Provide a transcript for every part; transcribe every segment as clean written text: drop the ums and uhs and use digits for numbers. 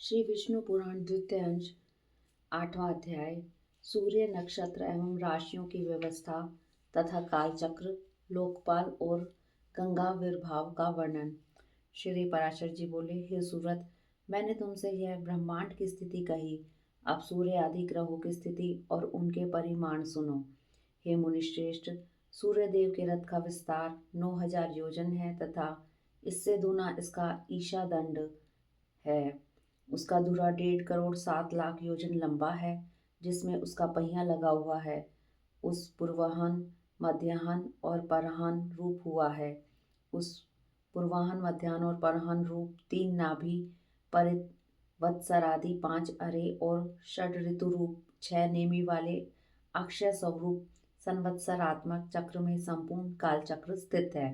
श्री विष्णु पुराण द्वितीय अंश 8वां अध्याय सूर्य नक्षत्र एवं राशियों की व्यवस्था तथा कालचक्र लोकपाल और गंगाविर्भाव का वर्णन। श्री पराशर जी बोले, हे सूरत, मैंने तुमसे यह ब्रह्मांड की स्थिति कही। अब सूर्य आदि ग्रहों की स्थिति और उनके परिमाण सुनो। हे मुनिश्रेष्ठ, सूर्य देव के रथ का विस्तार 9,000 योजन है तथा इससे दूना इसका ईशा दंड है। उसका धुरा 1.5 करोड़ 7 लाख योजन लंबा है, जिसमें उसका पहिया लगा हुआ है। उस पूर्वाहन मध्याह्न और परहन रूप हुआ है। उस पूर्वाहन मध्याह्न और परहन रूप 3 नाभि, परित वत्सर आदि 5 अरे और षड ऋतु रूप 6 नेमी वाले अक्षय स्वरूप संवत्सरात्मक चक्र में संपूर्ण कालचक्र स्थित है।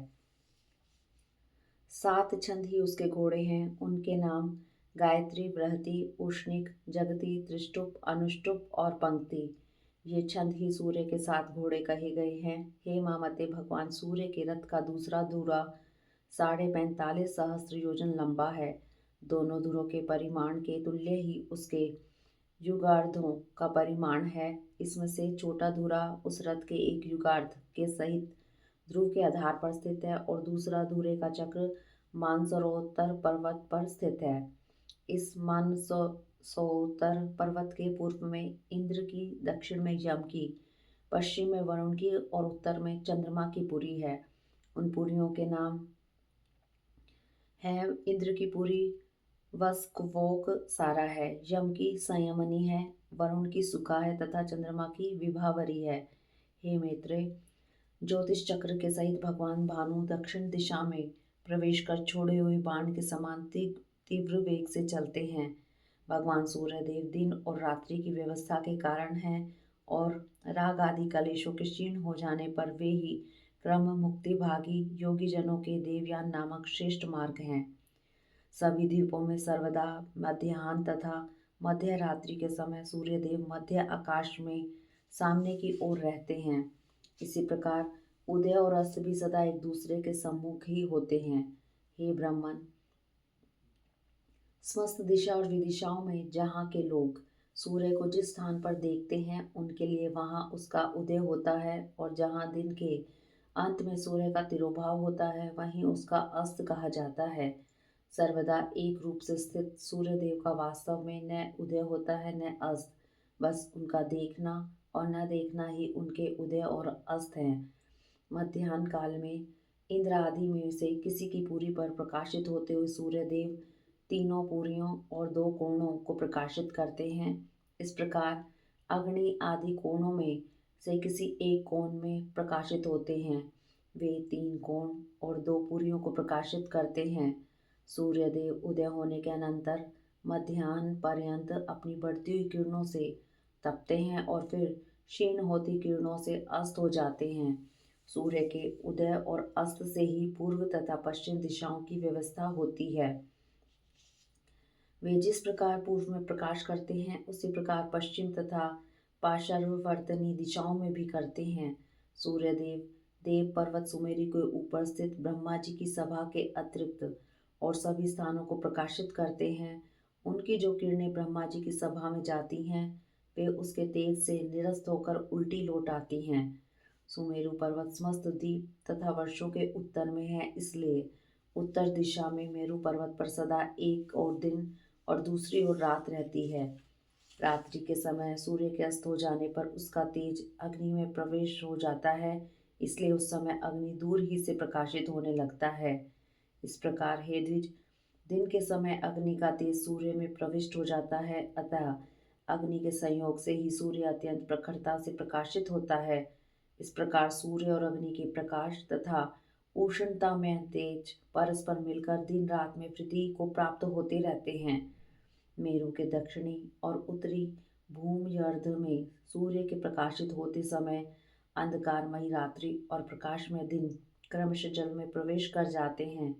7 छंद ही उसके घोड़े हैं। उनके नाम गायत्री, बृहति, उष्णिक, जगति, त्रिष्टुप, अनुष्टुप और पंक्ति। ये छंद ही सूर्य के 7 घोड़े कहे गए हैं। हे मामते, भगवान सूर्य के रथ का दूसरा धुरा 45.5 सहस्त्र योजन लंबा है। दोनों धुरों के परिमाण के तुल्य ही उसके युगार्धों का परिमाण है। इसमें से छोटा धुरा उस रथ के एक युगार्ध के सहित ध्रुव के आधार पर स्थित है और दूसरा धुरे का चक्र मानसरोवर पर्वत पर स्थित है। इस मानसरोवर पर्वत के पूर्व में इंद्र की, दक्षिण में यम की, पश्चिम में वरुण की और उत्तर में चंद्रमा की पुरी है। उन पुरियों के नाम है, इंद्र की पुरी वस्कवोक सारा है, यम की संयमनी है, वरुण की सुखा है तथा चंद्रमा की विभावरी है। हे मैत्रेय, ज्योतिष चक्र के सहित भगवान भानु दक्षिण दिशा में प्रवेश कर छोड़े हुए बाण के समान तीव्र वेग से चलते हैं। भगवान सूर्यदेव दिन और रात्रि की व्यवस्था के कारण हैं और राग आदि कलेशों के क्षीण हो जाने पर वे ही क्रम मुक्ति भागी योगी जनों के देवयान नामक श्रेष्ठ मार्ग हैं। सभी द्वीपों में सर्वदा मध्याह्न तथा मध्य रात्रि के समय सूर्यदेव मध्य आकाश में सामने की ओर रहते हैं। इसी प्रकार उदय और अस्त भी सदा एक दूसरे के सम्मुख ही होते हैं। हे ब्राह्मण, समस्त दिशा और विदिशाओं में जहाँ के लोग सूर्य को जिस स्थान पर देखते हैं उनके लिए वहाँ उसका उदय होता है, और जहाँ दिन के अंत में सूर्य का तिरोभाव होता है वहीं उसका अस्त कहा जाता है। सर्वदा एक रूप से स्थित सूर्य देव का वास्तव में न उदय होता है न अस्त, बस उनका देखना और न देखना ही उनके उदय और अस्त हैं। मध्याह्न काल में इंद्र आदि में से किसी की पुरी पर प्रकाशित होते हुए सूर्य देव तीनों पुरियों और 2 कोणों को प्रकाशित करते हैं। इस प्रकार अग्नि आदि कोणों में से किसी एक कोण में प्रकाशित होते हैं। वे 3 कोण और 2 पुरियों को प्रकाशित करते हैं। सूर्यदेव उदय होने के अनंतर मध्याह्न पर्यंत अपनी बढ़ती हुई किरणों से तपते हैं और फिर क्षीण होती किरणों से अस्त हो जाते हैं। सूर्य के उदय और अस्त से ही पूर्व तथा पश्चिम दिशाओं की व्यवस्था होती है। वे जिस प्रकार पूर्व में प्रकाश करते हैं उसी प्रकार पश्चिम तथा पार्श्ववर्ती दिशाओं में भी करते हैं। सूर्यदेव देव पर्वत सुमेरु के ऊपर स्थित ब्रह्मा जी की सभा के अतिरिक्त और सभी स्थानों को प्रकाशित करते हैं। उनकी जो किरणें ब्रह्मा जी की सभा में जाती हैं वे उसके तेज से निरस्त होकर उल्टी लौट आती हैं। सुमेरु पर्वत समस्त द्वीप तथा वर्षों के उत्तर में है, इसलिए उत्तर दिशा में मेरु पर्वत पर सदा एक और दिन और दूसरी ओर रात रहती है। रात्रि के समय सूर्य के अस्त हो जाने पर उसका तेज अग्नि में प्रवेश हो जाता है, इसलिए उस समय अग्नि दूर ही से प्रकाशित होने लगता है। इस प्रकार हे द्विज, दिन के समय अग्नि का तेज सूर्य में प्रविष्ट हो जाता है, अतः अग्नि के संयोग से ही सूर्य अत्यंत प्रखरता से प्रकाशित होता है। इस प्रकार सूर्य और अग्नि के प्रकाश तथा उष्णता में तेज परस्पर मिलकर दिन रात में पृथ्वी को प्राप्त होते रहते हैं। मेरु के दक्षिणी और उत्तरी भूमध्य में सूर्य के प्रकाशित होते समय अंधकारमयी रात्रि और प्रकाशमय दिन क्रमशः जल में प्रवेश कर जाते हैं।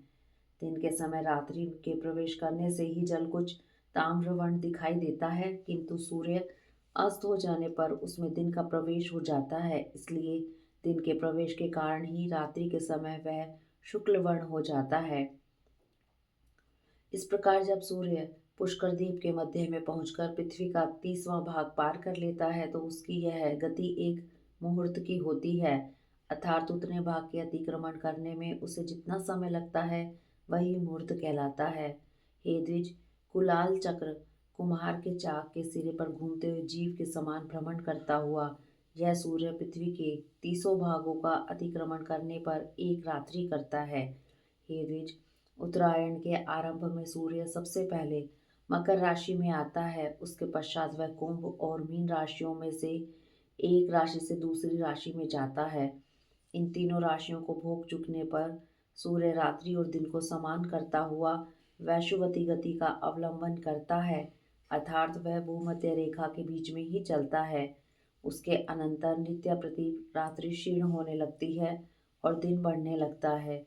दिन के समय रात्रि के प्रवेश करने से ही जल कुछ ताम्रवर्ण दिखाई देता है, किंतु सूर्य अस्त हो जाने पर उसमें दिन का प्रवेश हो जाता है, इसलिए दिन के प्रवेश के कारण ही रात्रि के समय वह शुक्ल वर्ण हो जाता है। इस प्रकार जब सूर्य पुष्कर द्वीप के मध्य में पहुंचकर पृथ्वी का 30वां भाग पार कर लेता है तो उसकी यह गति एक मुहूर्त की होती है, अर्थात उतने भाग के अतिक्रमण करने में उसे जितना समय लगता है वही मुहूर्त कहलाता है। हे द्विज, कुलाल चक्र कुम्हार के चाक के सिरे पर घूमते हुए जीव के समान भ्रमण करता हुआ यह सूर्य पृथ्वी के 30 भागों का अतिक्रमण करने पर एक रात्रि करता है। हे द्विज, उत्तरायण के आरंभ में सूर्य सबसे पहले मकर राशि में आता है, उसके पश्चात वह कुंभ और मीन राशियों में से एक राशि से दूसरी राशि में जाता है। इन तीनों राशियों को भोग चुकने पर सूर्य रात्रि और दिन को समान करता हुआ वैश्यवती गति का अवलंबन करता है, अर्थात वह भूमध्य रेखा के बीच में ही चलता है। उसके अनंतर नित्य प्रति रात्रि क्षीण होने लगती है और दिन बढ़ने लगता है।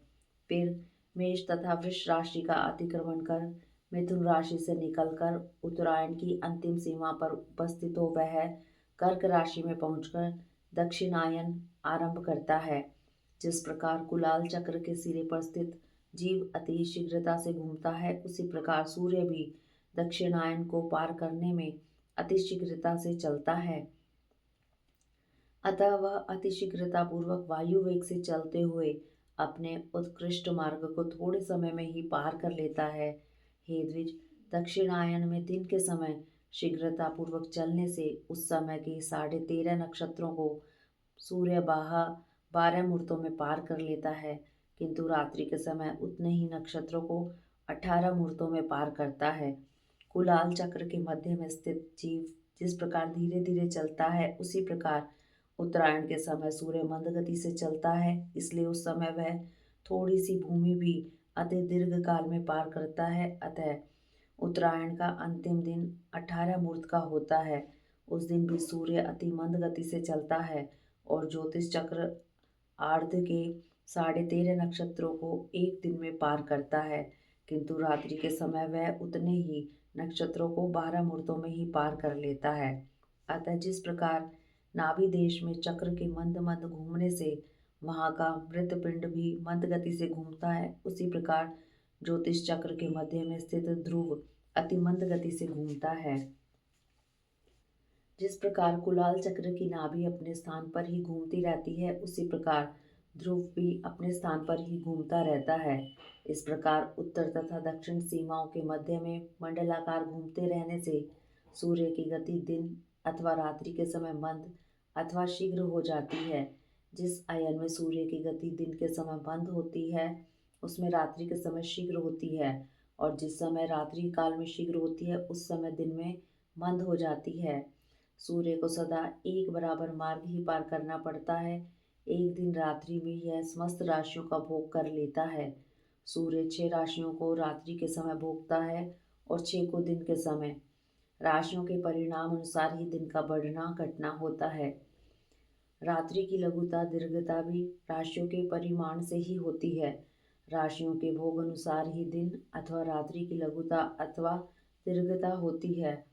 फिर मेष तथा वृष राशि का अतिक्रमण कर मिथुन राशि से निकलकर उत्तरायण की अंतिम सीमा पर उपस्थित हो वह कर्क राशि में पहुंचकर दक्षिणायन आरंभ करता है। जिस प्रकार कुलाल चक्र के सिरे पर स्थित जीव अति शीघ्रता से घूमता है, उसी प्रकार सूर्य भी दक्षिणायन को पार करने में अति शीघ्रता से चलता है। अतः वह अतिशीघ्रता पूर्वक वायु वेग से चलते हुए अपने उत्कृष्ट मार्ग को थोड़े समय में ही पार कर लेता है। हे द्विज, दक्षिणायन में दिन के समय शीघ्रता पूर्वक चलने से उस समय के 13.5 नक्षत्रों को सूर्य 12 मुहूर्तों में पार कर लेता है, किंतु रात्रि के समय उतने ही नक्षत्रों को 18 मुहूर्तों में पार करता है। कुलाल चक्र के मध्य में स्थित जीव जिस प्रकार धीरे धीरे चलता है, उसी प्रकार उत्तरायण के समय सूर्य मंद गति से चलता है, इसलिए उस समय वह थोड़ी सी भूमि भी अति दीर्घ काल में पार करता है। अतः उत्तरायण का अंतिम दिन 18 मुहूर्त का होता है। उस दिन भी सूर्य अति मंद गति से चलता है और ज्योतिष चक्र आर्ध के 13.5 नक्षत्रों को एक दिन में पार करता है, किंतु रात्रि के समय वह उतने ही नक्षत्रों को 12 मुहूर्तों में ही पार कर लेता है। अतः जिस प्रकार नाभि देश में चक्र के मंद मंद घूमने से वहां का मृत पिंड भी मंद गति से घूमता है, उसी प्रकार ज्योतिष चक्र के मध्य में स्थित ध्रुव अति मंद गति से घूमता है। जिस प्रकार कुलाल चक्र की नाभि अपने स्थान पर ही घूमती रहती है, उसी प्रकार ध्रुव भी अपने स्थान पर ही घूमता रहता है। इस प्रकार उत्तर तथा दक्षिण सीमाओं के मध्य में मंडलाकार घूमते रहने से सूर्य की गति दिन अथवा रात्रि के समय मंद अथवा शीघ्र हो जाती है। जिस अयन में सूर्य की गति दिन के समय मंद होती है, उसमें रात्रि के समय शीघ्र होती है, और जिस समय रात्रि काल में शीघ्र होती है, उस समय दिन में मंद हो जाती है। सूर्य को सदा एक बराबर मार्ग ही पार करना पड़ता है। एक दिन रात्रि में यह समस्त राशियों का भोग कर लेता है। सूर्य 6 राशियों को रात्रि के समय भोगता है और 6 को दिन के समय। राशियों के परिणाम अनुसार ही दिन का बढ़ना घटना होता है। रात्रि की लघुता दीर्घता भी राशियों के परिमाण से ही होती है। राशियों के भोग अनुसार ही दिन अथवा रात्रि की लघुता अथवा दीर्घता होती है।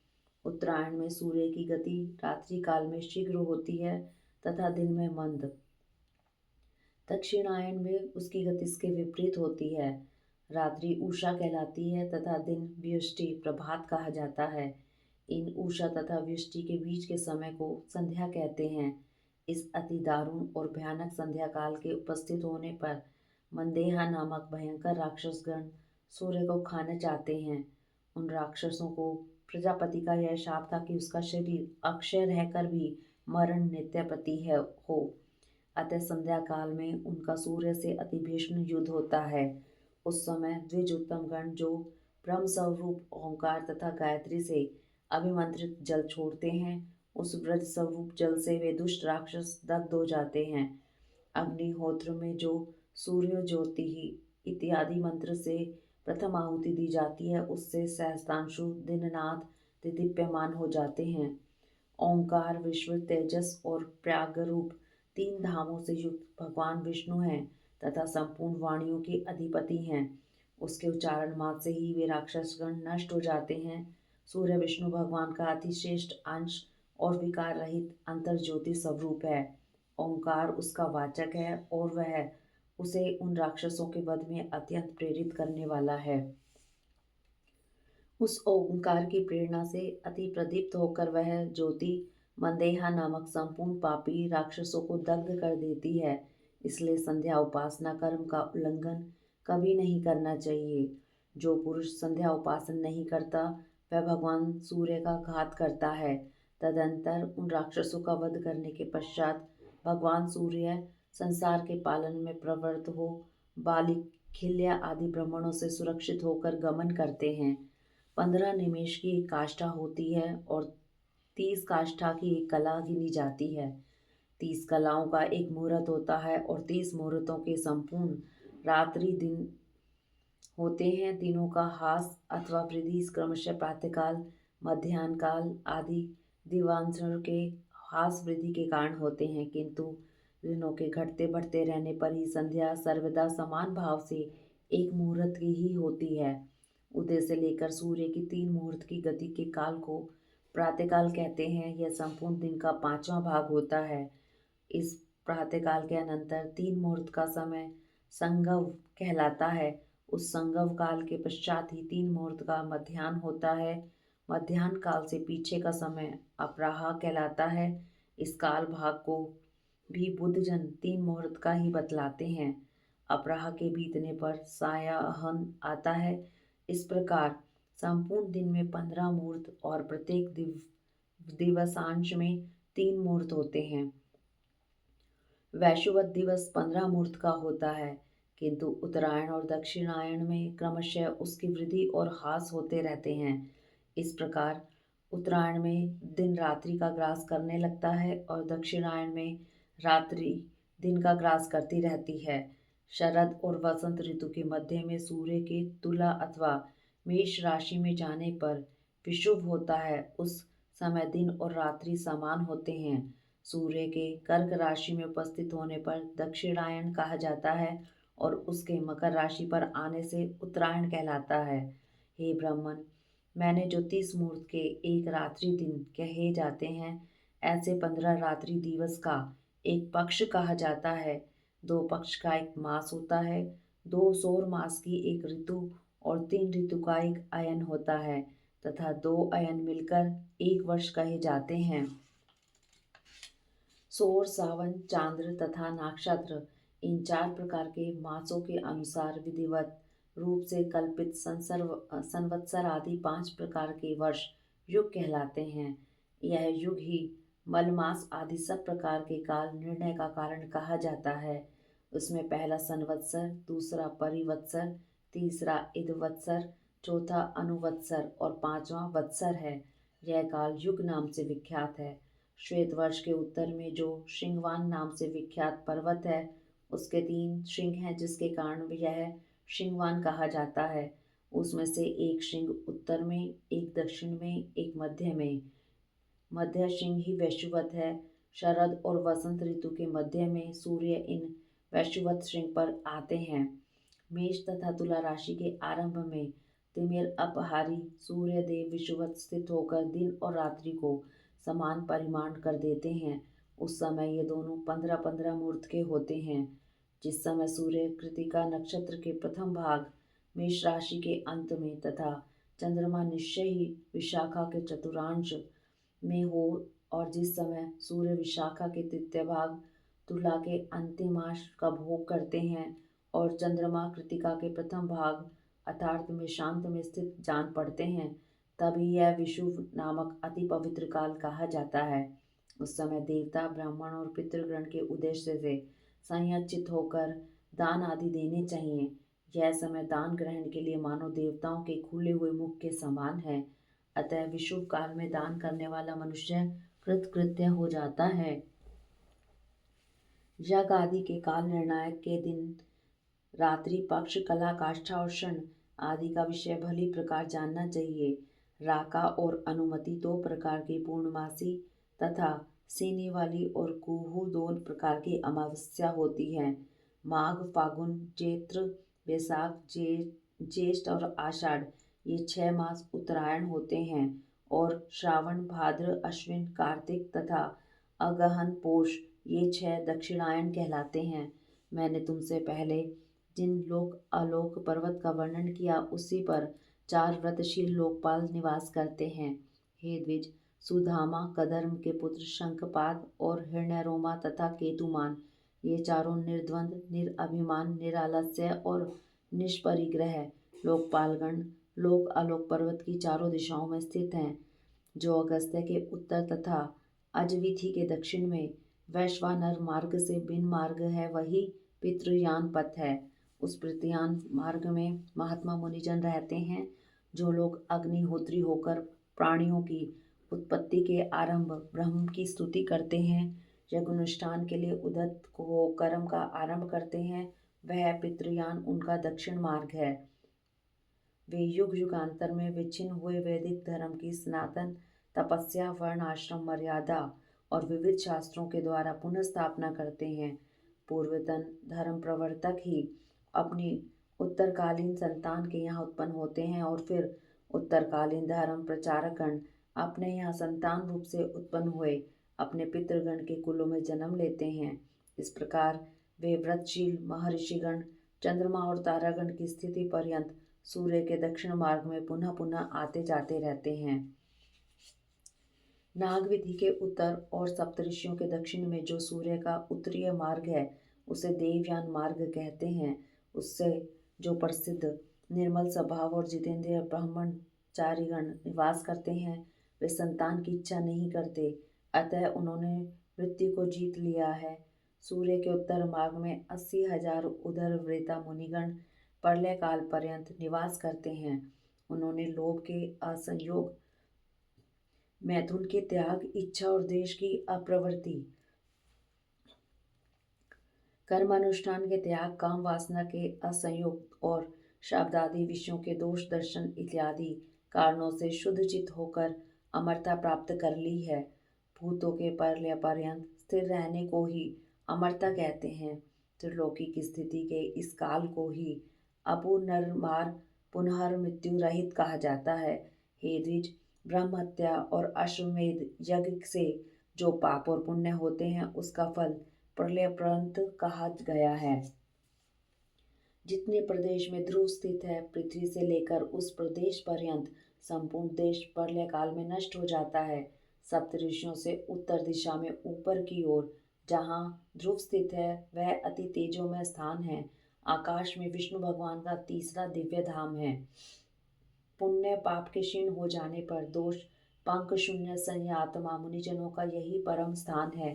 उत्तरायण में सूर्य की गति रात्रि काल में शीघ्र होती है तथा दिन में मंद। दक्षिणायन में उसकी गति इसके विपरीत होती है। रात्रि उषा कहलाती है तथा दिन व्युष्टि प्रभात कहा जाता है। इन उषा तथा व्युष्टि के बीच के समय को संध्या कहते हैं। इस अति दारुण और भयानक संध्या काल के उपस्थित होने पर मंदेहा नामक भयंकर राक्षसगण सूर्य को खाना चाहते हैं। उन राक्षसों को प्रजापति का यह शाप था कि उसका शरीर अक्षय रहकर भी मरण नित्य प्रति है हो। अतः संध्या काल में उनका सूर्य से अति भीषण युद्ध होता है। उस समय द्विज उत्तम गण जो ब्रह्म स्वरूप ओंकार तथा गायत्री से अभिमंत्रित जल छोड़ते हैं, उस व्रज स्वरूप जल से वे दुष्ट राक्षस दग्ध हो जाते हैं। अग्निहोत्र में जो सूर्य ज्योति ही इत्यादि मंत्र से प्रथम आहुति दी जाती है, उससे सहस्त्रांशु दिननाथ दीप्यमान हो जाते हैं। ओंकार विश्व तेजस और प्रागरूप 3 धामों से युक्त भगवान विष्णु हैं तथा संपूर्ण वाणियों के अधिपति हैं। उसके उच्चारण मात्र से ही वे राक्षसगण नष्ट हो जाते हैं। सूर्य विष्णु भगवान का अतिश्रेष्ठ अंश और विकार रहित अंतर ज्योति स्वरूप है। ओंकार उसका वाचक है और वह उसे उन राक्षसों के वध में अत्यंत प्रेरित करने वाला है। उस ओंकार की प्रेरणा से अति प्रदीप्त होकर वह ज्योति मंदेहा नामक संपूर्ण पापी राक्षसों को दग्ध कर देती है। इसलिए संध्या उपासना कर्म का उल्लंघन कभी नहीं करना चाहिए। जो पुरुष संध्या उपासना नहीं करता वह भगवान सूर्य का घात करता है। तदंतर उन राक्षसों का वध करने के पश्चात भगवान सूर्य संसार के पालन में प्रवृत्त हो बालिक खिल्या आदि ब्राह्मणों से सुरक्षित होकर गमन करते हैं। 15 निमेष की एक काष्ठा होती है और 30 काष्ठा की एक कला गिनी जाती है। 30 कलाओं का एक मुहूर्त होता है और 30 मुहूर्तों के संपूर्ण रात्रि दिन होते हैं। दिनों का हास अथवा वृद्धि क्रमशः प्रातःकाल मध्याह्न काल आदि दिवांशों के हास वृद्धि के कारण होते हैं, किंतु दिनों के घटते बढ़ते रहने पर ही संध्या सर्वदा समान भाव से एक मुहूर्त की ही होती है। उदय से लेकर सूर्य की 3 मुहूर्त की गति के काल को प्रातःकाल कहते हैं। यह संपूर्ण दिन का 5वां भाग होता है। इस प्रातःकाल के अनंतर 3 मुहूर्त का समय संगव कहलाता है। उस संगव काल के पश्चात ही 3 मुहूर्त का मध्याह्न होता है। मध्याह्न काल से पीछे का समय अपराह कहलाता है। इस काल भाग को भी बुद्धजन 3 मुहूर्त का ही बतलाते हैं। अपराह के बीतने पर सायाहन आता है। इस प्रकार संपूर्ण दिन में 15 मुहूर्त और प्रत्येक दिवसांश में 3 मुहूर्त होते हैं। वैशुवत दिवस 15 मुहूर्त का होता है, किंतु उत्तरायण और दक्षिणायन में क्रमशः उसकी वृद्धि और ह्रास होते रहते हैं। इस प्रकार उत्तरायण में दिन रात्रि का ग्रास करने लगता है और दक्षिणायन में रात्रि दिन का ग्रास करती रहती है। शरद और वसंत ऋतु के मध्य में सूर्य के तुला अथवा मेष राशि में जाने पर विषुव होता है। उस समय दिन और रात्रि समान होते हैं। सूर्य के कर्क राशि में उपस्थित होने पर दक्षिणायन कहा जाता है और उसके मकर राशि पर आने से उत्तरायण कहलाता है। हे ब्राह्मण, मैंने जो 30 मुहूर्त के एक रात्रि दिन कहे जाते हैं, ऐसे 15 रात्रि दिवस का एक पक्ष कहा जाता है। 2 पक्ष का एक मास होता है। 2 सौर मास की एक ऋतु और 3 ऋतु का एक अयन होता है तथा 2 अयन मिलकर एक वर्ष कहे जाते हैं। सौर, सावन, चांद्र तथा नक्षत्र इन 4 प्रकार के मासों के अनुसार विधिवत रूप से कल्पित संवत्सर आदि 5 प्रकार के वर्ष युग कहलाते हैं। यह युग ही मलमास आदि सब प्रकार के काल निर्णय का कारण कहा जाता है। उसमें पहला संवत्सर, दूसरा परिवत्सर, तीसरा इधवत्सर, चौथा अनुवत्सर और 5वां वत्सर है। यह काल युग नाम से विख्यात है। श्वेत वर्ष के उत्तर में जो श्रृंगवान नाम से विख्यात पर्वत है, उसके 3 श्रृंग हैं, जिसके कारण यह श्रृंगवान कहा जाता है। उसमें से एक श्रृंग उत्तर में, एक दक्षिण में, एक मध्य में। मध्य श्रृंग ही वैशुवत है। शरद और वसंत ऋतु के मध्य में सूर्य इन वैशुवत श्रृंग पर आते हैं। मेष तथा तुला राशि के आरंभ में तिमिर अपहारी सूर्य देव विषुवत स्थित होकर दिन और रात्रि को समान परिमाण कर देते हैं। उस समय ये दोनों 15-15 मुहूर्त के होते हैं। जिस समय सूर्य कृतिका नक्षत्र के प्रथम भाग मेष राशि के अंत में तथा चंद्रमा निश्चय ही विशाखा के चतुर्थांश में हो और जिस समय सूर्य विशाखा के तृतीय भाग तुला के अंतिमांश का भोग करते हैं और चंद्रमा कृतिका के प्रथम भाग अर्थात में शांत में स्थित जान पड़ते हैं, तभी यह विषुव नामक अति पवित्र काल कहा जाता है। उस समय देवता, ब्राह्मण और पितृगण के उद्देश्य से संयचित होकर दान आदि देने चाहिए। यह समय दान ग्रहण के लिए मानव देवताओं के खुले हुए मुख के समान है। अतः विषुव काल में दान करने वाला मनुष्य कृतकृत्य हो जाता है। यज्ञ आदि के काल निर्णायक के दिन रात्रि, पक्ष, कला, काष्ठा और क्षण आदि का विषय भली प्रकार जानना चाहिए। राका और अनुमति 2 प्रकार की पूर्णमासी तथा सीने वाली और कुहू 2 प्रकार की अमावस्या होती है। माघ, फागुन, चैत्र, बैसाख, ज्येष्ठ और आषाढ़ ये 6 मास उत्तरायण होते हैं और श्रावण, भाद्र, अश्विन, कार्तिक तथा अगहन, पोष ये 6 दक्षिणायन कहलाते हैं। मैंने तुमसे पहले जिन लोक आलोक पर्वत का वर्णन किया, उसी पर 4 व्रतशील लोकपाल निवास करते हैं। हे द्विज, सुधामा, कदर्म के पुत्र शंखपाद और हिरण्यरोमा तथा केतुमान, ये चारों निर्द्वंद, निरअभिमान, निरालस्य और निष्परिग्रह लोकपालगण लोक आलोक पर्वत की चारों दिशाओं में स्थित हैं, जो अगस्त्य के उत्तर तथा अजविथि के दक्षिण में वैश्वानर मार्ग से बिन मार्ग है, वही पितृयान पथ है। उस पितृयान मार्ग में महात्मा मुनिजन रहते हैं, जो लोग अग्निहोत्री होकर प्राणियों की उत्पत्ति के आरंभ ब्रह्म की स्तुति करते हैं, यज्ञानुष्ठान के लिए उदत को कर्म का आरंभ करते हैं, वह पितृयान उनका दक्षिण मार्ग है। वे युग युगांतर में विच्छिन्न हुए वैदिक धर्म की सनातन तपस्या, वर्ण आश्रम मर्यादा और विविध शास्त्रों के द्वारा पुनः स्थापना करते हैं। पूर्वतन धर्म प्रवर्तक ही अपनी उत्तरकालीन संतान के यहाँ उत्पन्न होते हैं और फिर उत्तरकालीन धर्म प्रचारकगण अपने यहाँ संतान रूप से उत्पन्न हुए अपने पितृगण के कुलों में जन्म लेते हैं। इस प्रकार वे व्रतशील महर्षिगण चंद्रमा और तारागण की स्थिति पर्यंत सूर्य के दक्षिण मार्ग में पुनः पुनः आते जाते रहते हैं। नागविधि के उत्तर और सप्तऋषियों के दक्षिण में जो सूर्य का उत्तरीय मार्ग है, उसे देवयान मार्ग कहते हैं। उससे जो प्रसिद्ध निर्मल स्वभाव और जितेंद्रिय ब्रह्मचारीगण निवास करते हैं, वे संतान की इच्छा नहीं करते, अतः उन्होंने मृत्यु को जीत लिया है। सूर्य के उत्तर मार्ग में 80,000 उदर व्रेता मुनिगण प्रलय काल पर्यंत निवास करते हैं। उन्होंने लोभ के असंयोग, मैथुन के त्याग, इच्छा और देश की अप्रवृत्ति, कर्मानुष्ठान के त्याग, काम वासना के असंयोग और शब्द आदि विषयों के दोष दर्शन इत्यादि कारणों से शुद्ध चित होकर अमरता प्राप्त कर ली है। भूतों के प्रलय पर्यंत स्थिर रहने को ही अमरता कहते हैं। त्रिलोकी की स्थिति के इस काल को ही अपुनर्मार पुनर्मृत्यु रहित कहा जाता है। हे द्विज, ब्रह्म हत्या और अश्वमेध यज्ञ से जो पाप और पुण्य होते हैं, उसका फल प्रलय पर्यंत कहा गया है। जितने प्रदेश में ध्रुव स्थित है, पृथ्वी से लेकर उस प्रदेश पर्यंत संपूर्ण देश प्रलय काल में नष्ट हो जाता है। सप्तऋषियों से उत्तर दिशा में ऊपर की ओर जहाँ ध्रुव स्थित है, वह अति तेजोमय स्थान है। आकाश में विष्णु भगवान का तीसरा दिव्य धाम है। पुण्य पाप के क्षीण हो जाने पर दोष पंक शून्य संयतात्मा मुनिजनों का यही परम स्थान है।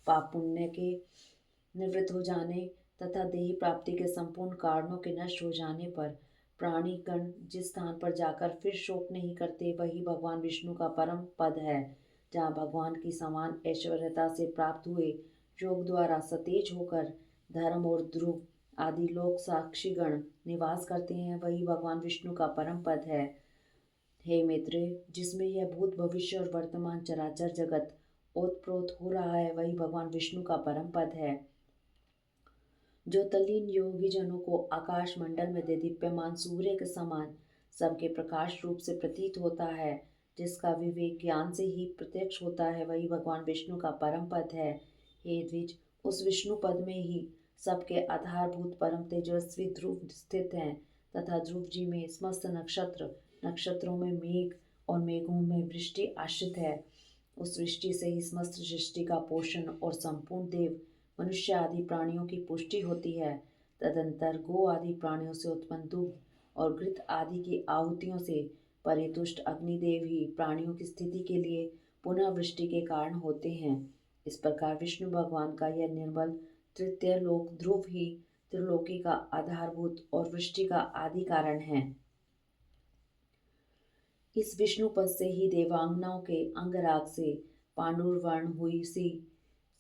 पाप पुण्य के निवृत्त हो जाने तथा देही प्राप्ति के संपूर्ण कारणों के नष्ट हो जाने पर प्राणीगण जिस स्थान पर जाकर फिर शोक नहीं करते, वही भगवान विष्णु का परम पद है। जहाँ भगवान की समान ऐश्वर्यता से प्राप्त हुए योग द्वारा सतेज होकर धर्म और ध्रुव आदि लोक साक्षीगण निवास करते हैं, वही भगवान विष्णु का परम पद है। हे मित्र, जिसमें यह भूत भविष्य और वर्तमान चराचर जगत ओतप्रोत हो रहा है, वही भगवान विष्णु का परम पद है। जो तल्लीन योगी जनों को आकाश मंडल में दीप्यमान सूर्य के समान सबके प्रकाश रूप से प्रतीत होता है, जिसका विवेक ज्ञान से ही प्रत्यक्ष होता है, वही भगवान विष्णु का परम पद है। हे द्विज, उस विष्णु पद में ही सबके आधारभूत परम तेजस्वी ध्रुव स्थित हैं तथा ध्रुव जी में समस्त नक्षत्र, नक्षत्रों में मेघ और मेघों में वृष्टि आश्रित है। उस वृष्टि से ही समस्त सृष्टि का पोषण और संपूर्ण देव मनुष्य आदि प्राणियों की पुष्टि होती है। तदंतर गो आदि प्राणियों से उत्पन्न दुग्ध और घृत आदि की आहुतियों से परितुष्ट अग्निदेव ही प्राणियों की स्थिति के लिए पुनः वृष्टि के कारण होते हैं। इस प्रकार विष्णु भगवान का यह निर्मल तृतीय लोक ध्रुव ही त्रिलोकी का आधारभूत और वृष्टि का आदि कारण है। इस विष्णु पद से ही देवांगनाओं के अंगराग से पांडुरवर्ण हुई सी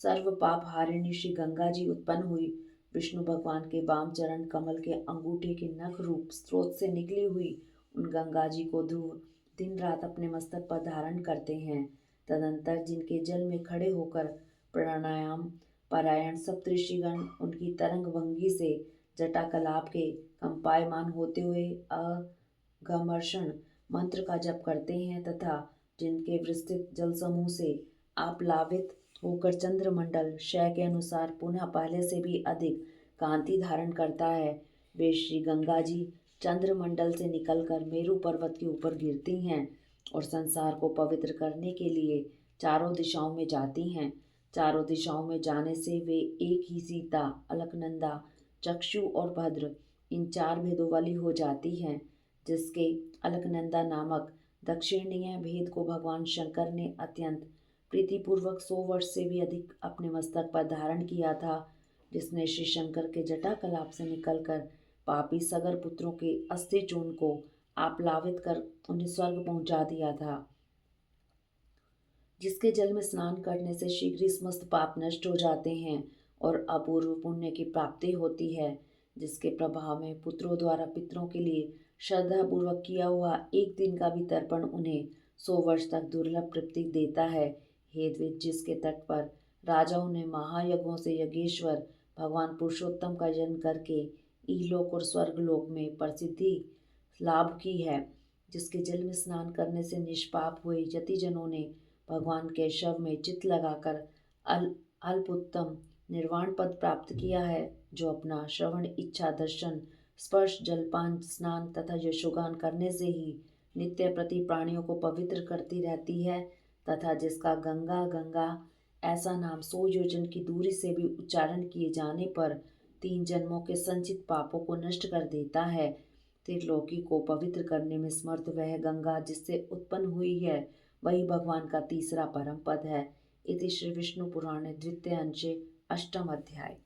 सर्व पाप हारिणी श्री गंगा जी उत्पन्न हुई। विष्णु भगवान के वाम चरण कमल के अंगूठे के नख रूप स्रोत से निकली हुई उन गंगा जी को ध्रुव दिन रात अपने मस्तक पर धारण करते हैं। तदंतर जिनके जल में खड़े होकर प्राणायाम पारायण सप्तऋषिगण उनकी तरंग भंगी से जटाकलाप के कंपायमान होते हुए अगमर्षण मंत्र का जप करते हैं तथा जिनके विस्तृत जल समूह से आप्लावित होकर चंद्रमंडल क्षय के अनुसार पुनः पहले से भी अधिक कांति धारण करता है, वे श्री गंगा जी चंद्रमंडल से निकलकर मेरु पर्वत के ऊपर गिरती हैं और संसार को पवित्र करने के लिए चारों दिशाओं में जाती हैं। चारों दिशाओं में जाने से वे एक ही सीता, अलकनंदा, चक्षु और भद्र इन चार भेदों वाली हो जाती हैं, जिसके अलकनंदा नामक दक्षिणीय भेद को भगवान शंकर ने अत्यंत प्रीतिपूर्वक 100 वर्ष से भी अधिक अपने मस्तक पर धारण किया था, जिसने श्री शंकर के जटा कलाप से निकलकर पापी सगर पुत्रों के अस्थि चूर्ण को आप्लावित कर उन्हें स्वर्ग पहुंचा दिया था, जिसके जल में स्नान करने से शीघ्र ही समस्त पाप नष्ट हो जाते हैं और अपूर्व पुण्य की प्राप्ति होती है, जिसके प्रभाव में पुत्रों द्वारा पितरों के लिए श्रद्धापूर्वक किया हुआ एक दिन का भी तर्पण उन्हें 100 वर्ष तक दुर्लभ तृप्ति देता है। हे द्विज, जिसके तट पर राजाओं ने महायज्ञों से यज्ञेश्वर भगवान पुरुषोत्तम का जन्म करके इहलोक और स्वर्गलोक में प्रसिद्धि लाभ की है, जिसके जल में स्नान करने से निष्पाप हुए यतिजनों ने भगवान के शव में चित्त लगाकर अल्पोत्तम निर्वाण पद प्राप्त किया है, जो अपना श्रवण, इच्छा, दर्शन, स्पर्श, जलपान, स्नान तथा यशोगान करने से ही नित्य प्रति प्राणियों को पवित्र करती रहती है, तथा जिसका गंगा गंगा ऐसा नाम 100 योजन की दूरी से भी उच्चारण किए जाने पर 3 जन्मों के संचित पापों को नष्ट कर देता है। त्रिलोकी को पवित्र करने में समर्थ वह गंगा जिससे उत्पन्न हुई है, वही भगवान का तीसरा परम पद है। इति श्री विष्णु पुराणे द्वितीय अंशे अष्टम अध्याय।